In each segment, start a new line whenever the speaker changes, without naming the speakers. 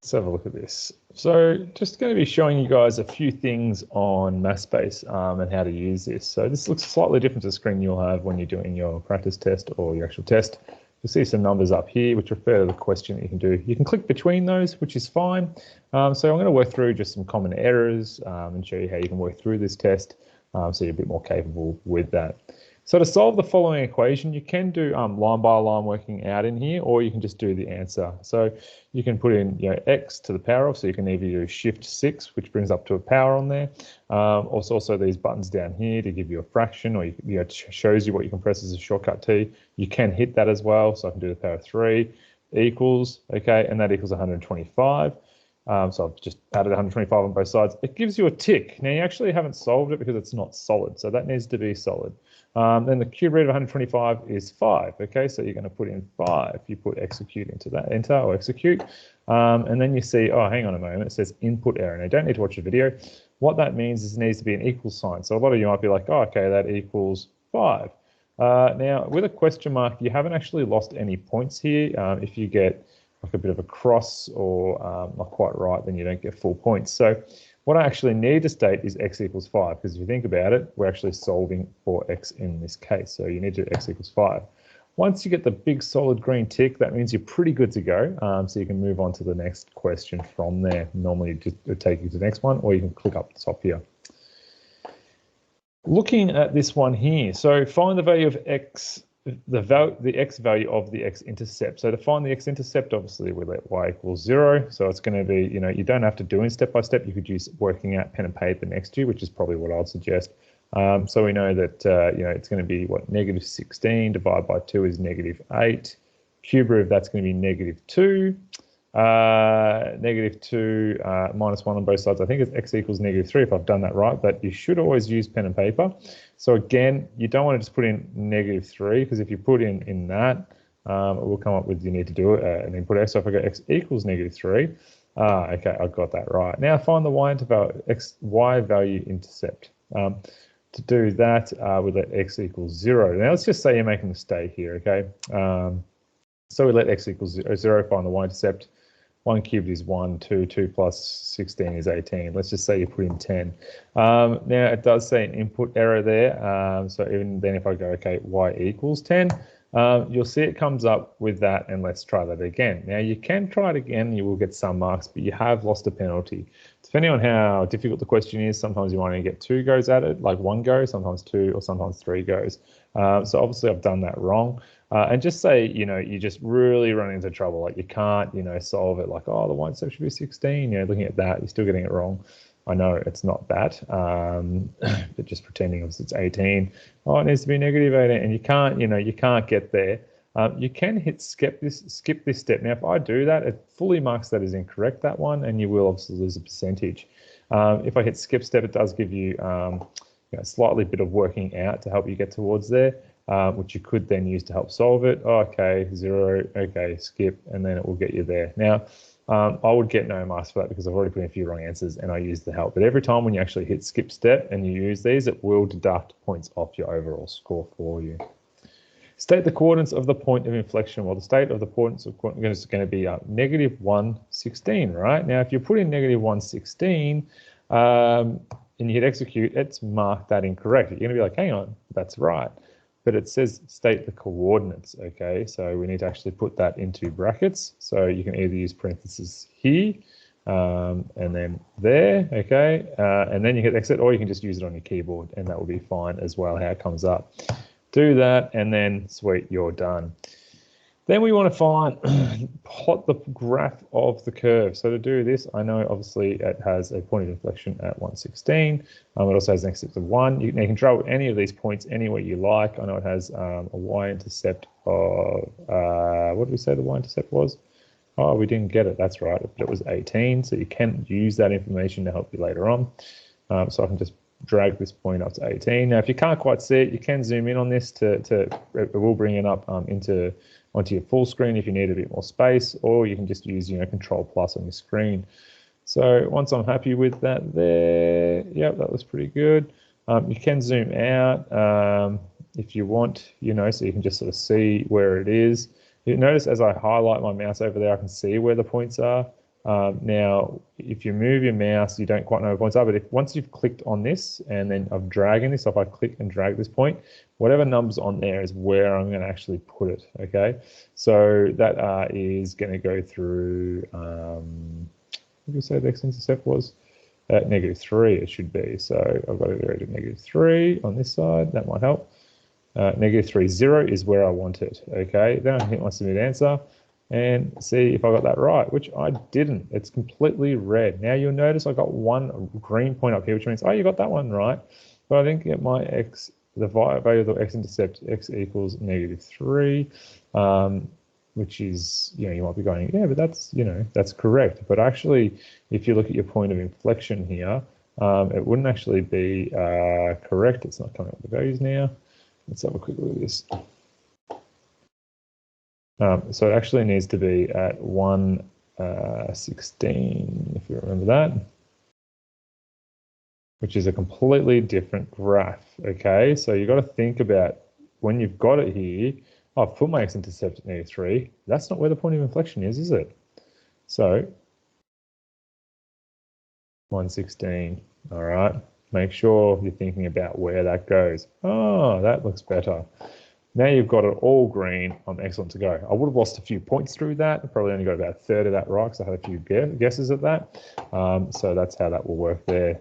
Let's have a look at this. So just going to be showing you guys a few things on Mathspace and how to use this. So this looks slightly different to the screen you'll have when you're doing your practice test or your actual test. You'll see some numbers up here which refer to the question that you can do. You can click between those, which is fine. So I'm going to work through just some common errors and show you how you can work through this test so you're a bit more capable with that. So to solve the following equation, you can do line by line working out in here, or you can just do the answer. So you can put in x to the power of, so you can either do shift 6, which brings up to a power on there. Also these buttons down here to give you a fraction, or it shows you what you can press as a shortcut T. You can hit that as well, so I can do the power of 3 equals, okay, and that equals 125. So I've just added 125 on both sides. It gives you a tick. Now you actually haven't solved it because it's not solid, so that needs to be solid. Then the cube root of 125 is 5. Okay, so you're going to put in 5. You put execute into that, enter or execute, and then you see, oh, hang on a moment, it says input error. Now you don't need to watch the video. What that means is it needs to be an equal sign. So a lot of you might be like, oh, okay, that equals 5. Now with a question mark, you haven't actually lost any points here. If you get like a bit of a cross or not quite right, then you don't get full points. So what I actually need to state is x equals 5, because if you think about it, we're actually solving for x in this case. So you need to do x equals 5. Once you get the big solid green tick, that means you're pretty good to go. So you can move on to the next question from there. Normally just take you to the next one, or you can click up the top here. Looking at this one here, so find the value of x, the x value of the x-intercept. So to find the x-intercept, obviously we let y equals 0. So it's going to be, you don't have to do it step by step. You could use working out pen and paper next to you, which is probably what I'd suggest. So we know that, it's going to be what, negative 16 divided by 2 is negative 8. Cube root of that's going to be negative 2. Negative 2 minus 1 on both sides. I think it's x equals negative 3 if I've done that right, but you should always use pen and paper. So again, you don't want to just put in negative 3, because if you put in that, it will come up with, you need to do an input x. So if I go x equals negative 3, okay, I got that right. Now find the y value intercept. To do that, we let x equals 0. Now let's just say you're making a mistake here, okay? So we let x equals 0, find the y-intercept. 1 cubed is 1, 2 plus 16 is 18. Let's just say you put in 10. Now it does say an input error there. So even then if I go, okay, y equals 10, you'll see it comes up with that, and let's try that again. Now you can try it again, you will get some marks, but you have lost a penalty. Depending on how difficult the question is, sometimes you might only get 2 goes at it, like 1 go, sometimes 2, or sometimes 3 goes. So obviously I've done that wrong. And just say, you just really run into trouble. Like you can't, solve it like, oh, the y-intercept should be 16. Looking at that, you're still getting it wrong. I know it's not that, but just pretending it's 18. Oh, it needs to be negative 18, and you can't, you can't get there. You can hit skip this step. Now, if I do that, it fully marks that as incorrect, that one, and you will obviously lose a percentage. If I hit skip step, it does give you, slightly bit of working out to help you get towards there. Which you could then use to help solve it. Oh, okay, 0, okay, skip, and then it will get you there. Now, I would get no marks for that because I've already put in a few wrong answers and I used the help. But every time when you actually hit skip step and you use these, it will deduct points off your overall score for you. State the coordinates of the point of inflection. Well, the state of the points of coordinates is going to be negative 116, right? Now, if you put in negative 116 and you hit execute, it's marked that incorrect. You're going to be like, hang on, that's right. But it says state the coordinates, okay? So we need to actually put that into brackets. So you can either use parentheses here and then there, okay? And then you hit exit, or you can just use it on your keyboard and that will be fine as well, how it comes up. Do that and then sweet, you're done. Then we want to find, plot the graph of the curve. So to do this, I know obviously it has a point of inflection at 116. It also has an x-intercept of 1. You can draw any of these points anywhere you like. I know it has a y-intercept of, what did we say the y-intercept was? Oh, we didn't get it, that's right, but it was 18. So you can use that information to help you later on. So I can just drag this point up to 18. Now, if you can't quite see it, you can zoom in on this it will bring it up onto your full screen if you need a bit more space, or you can just use, Control+ on your screen. So once I'm happy with that there, yep, that was pretty good. You can zoom out if you want, so you can just sort of see where it is. You notice as I highlight my mouse over there, I can see where the points are. Now, if you move your mouse, you don't quite know where points are, but once you've clicked on this and then I'm dragging this, so if I click and drag this point, whatever number's on there is where I'm going to actually put it, okay? So that is going to go through, what did you say the x-intercept was? -3 it should be. So I've got to go to -3 on this side. That might help. -3, 0 is where I want it, okay? Then I can hit my submit answer and see if I got that right, which I didn't. It's completely red. Now you'll notice I got one green point up here, which means, oh, you got that one right. But I didn't get my the value of the x-intercept, x equals -3, which is, you might be going, yeah, but that's, that's correct. But actually, if you look at your point of inflection here, it wouldn't actually be correct. It's not coming up with the values now. Let's have a quick look at this. So it actually needs to be at 116, if you remember that, which is a completely different graph, okay? So you've got to think about when you've got it here, I've put my x-intercept at -3. That's not where the point of inflection is it? So 116, all right? Make sure you're thinking about where that goes. Oh, that looks better. Now you've got it all green. I'm excellent to go. I would have lost a few points through that. I probably only got about a third of that right because I had a few guesses at that. So that's how that will work there.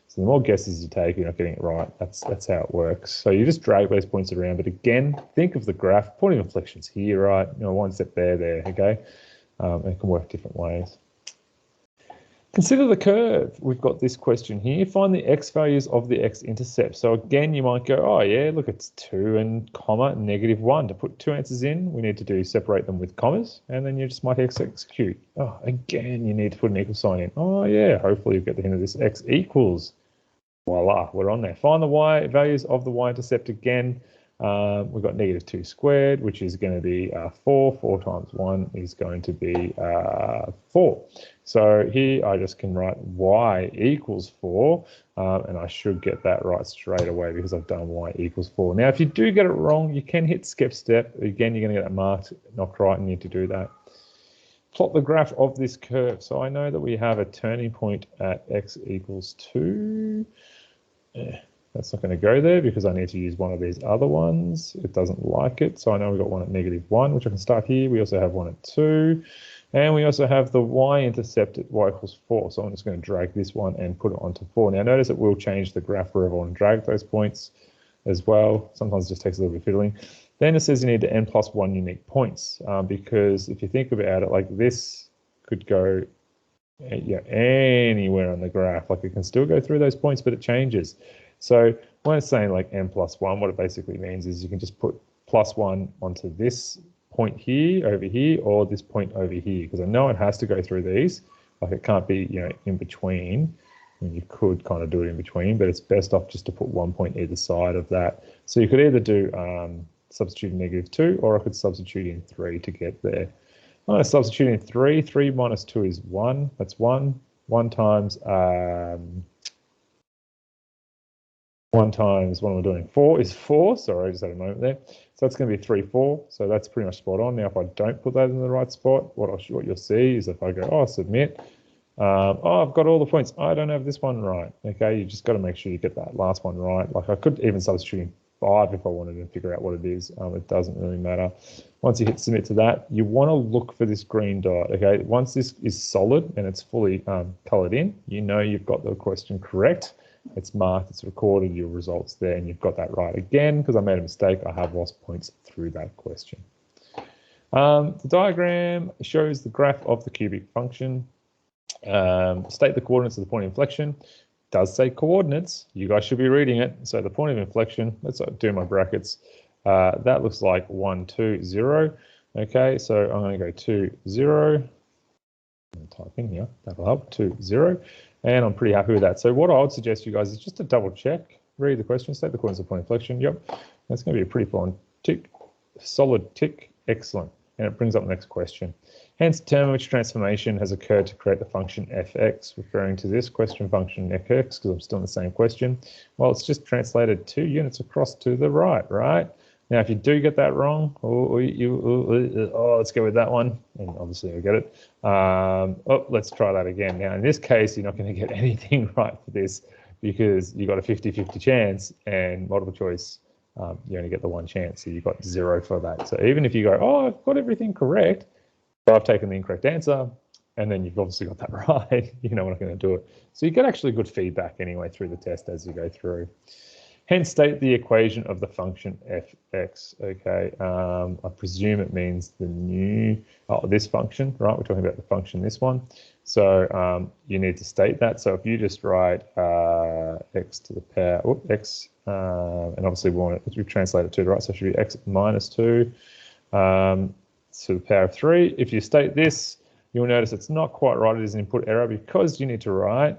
So the more guesses you take, you're not getting it right. That's how it works. So you just drag those points around. But again, think of the graph. Point of inflection's here, right? One step there, okay? It can work different ways. Consider the curve. We've got this question here. Find the x values of the x-intercept. So again, you might go, oh yeah, look, it's 2 and comma -1. To put two answers in, we need to separate them with commas, and then you just might execute. Oh, again, you need to put an equal sign in. Oh yeah, hopefully you get the hint of this. X equals, voila, we're on there. Find the y values of the y-intercept again. We've got -2 squared, which is going to be 4. 4 times 1 is going to be 4. So here I just can write y equals 4, and I should get that right straight away because I've done y equals 4. Now, if you do get it wrong, you can hit skip step. Again, you're going to get that marked, knocked right, and you need to do that. Plot the graph of this curve. So I know that we have a turning point at x equals 2. That's not going to go there because I need to use one of these other ones. It doesn't like it. So I know we've got one at -1, which I can start here. We also have one at 2. And we also have the y-intercept at y equals 4. So I'm just going to drag this one and put it onto 4. Now notice it will change the graph wherever I want to drag those points as well. Sometimes it just takes a little bit of fiddling. Then it says you need to n+1 unique points because if you think about it, like this could go anywhere on the graph. Like it can still go through those points, but it changes. So when it's saying like n+1, what it basically means is you can just put +1 onto this point here, over here, or this point over here, because I know it has to go through these. Like it can't be, in between. I mean, you could kind of do it in between, but it's best off just to put 1 point either side of that. So you could either do substitute in -2, or I could substitute in 3 to get there. I'm going to substitute in 3. 3 minus 2 is 1. That's 1. 1 times 1 times, what am I doing? 4 is 4. Sorry, I just had a moment there. So that's going to be 3, 4. So that's pretty much spot on. Now, if I don't put that in the right spot, what you'll see is if I go, oh, submit. Oh, I've got all the points. I don't have this one right. Okay, you just got to make sure you get that last one right. Like I could even substitute in 5 if I wanted to figure out what it is. It doesn't really matter. Once you hit submit to that, you want to look for this green dot. Okay, once this is solid and it's fully colored in, you've got the question correct. It's marked, it's recorded, your results there, and you've got that right. Again, because I made a mistake, I have lost points through that question. The diagram shows the graph of the cubic function. State the coordinates of the point of inflection. It does say coordinates. You guys should be reading it. So the point of inflection, let's do my brackets. That looks like 1, 2, 0. Okay, so I'm going to go 2, 0. Type in here, that'll help, 2, 0. And I'm pretty happy with that. So what I would suggest you guys is just to double check, read the question, state the coordinates of point of inflection. Yep, that's going to be a pretty fine tick, solid tick, excellent. And it brings up the next question. Hence, determine which transformation has occurred to create the function fx, referring to this question function fx, because I'm still in the same question. Well, it's just translated 2 units across to the right, right? Now, if you do get that wrong, let's go with that one. And obviously you'll get it. Let's try that again. Now, in this case, you're not going to get anything right for this because you got a 50-50 chance, and multiple choice, you only get the one chance. So you got 0 for that. So even if you go, oh, I've got everything correct, but I've taken the incorrect answer, and then you've obviously got that right, you know, we're not going to do it. So you get actually good feedback anyway through the test as you go through. Hence, state the equation of the function f(x). Okay, I presume it means this function, right? We're talking about the function, this one. So you need to state that. So if you just write x to the power, x, and obviously we translate it to the right, so it should be x minus 2 to the power of 3. If you state this, you'll notice it's not quite right. It is an input error because you need to write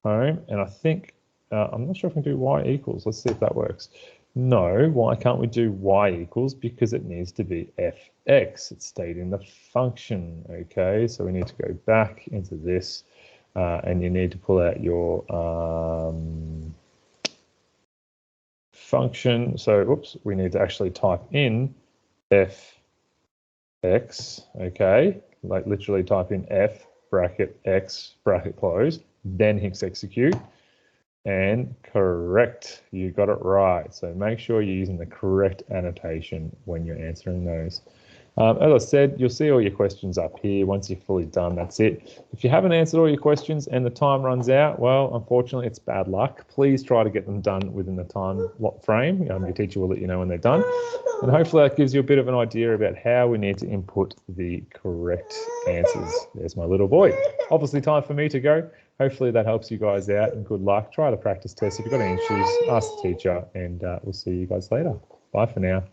home, and I think, I'm not sure if we can do y equals. Let's see if that works. No, why can't we do y equals? Because it needs to be f(x). It's stated in the function, okay? So we need to go back into this, and you need to pull out your function. So, we need to actually type in f(x), okay? Like literally type in f bracket x bracket close, then hit execute. And correct, you got it right. So make sure you're using the correct annotation when you're answering those. As I said, you'll see all your questions up here. Once you're fully done, that's it. If you haven't answered all your questions and the time runs out, well, unfortunately, it's bad luck. Please try to get them done within the time frame. Your teacher will let you know when they're done. And hopefully that gives you a bit of an idea about how we need to input the correct answers. There's my little boy. Obviously time for me to go. Hopefully that helps you guys out, and good luck. Try the practice test. If you've got any issues, ask the teacher, and we'll see you guys later. Bye for now.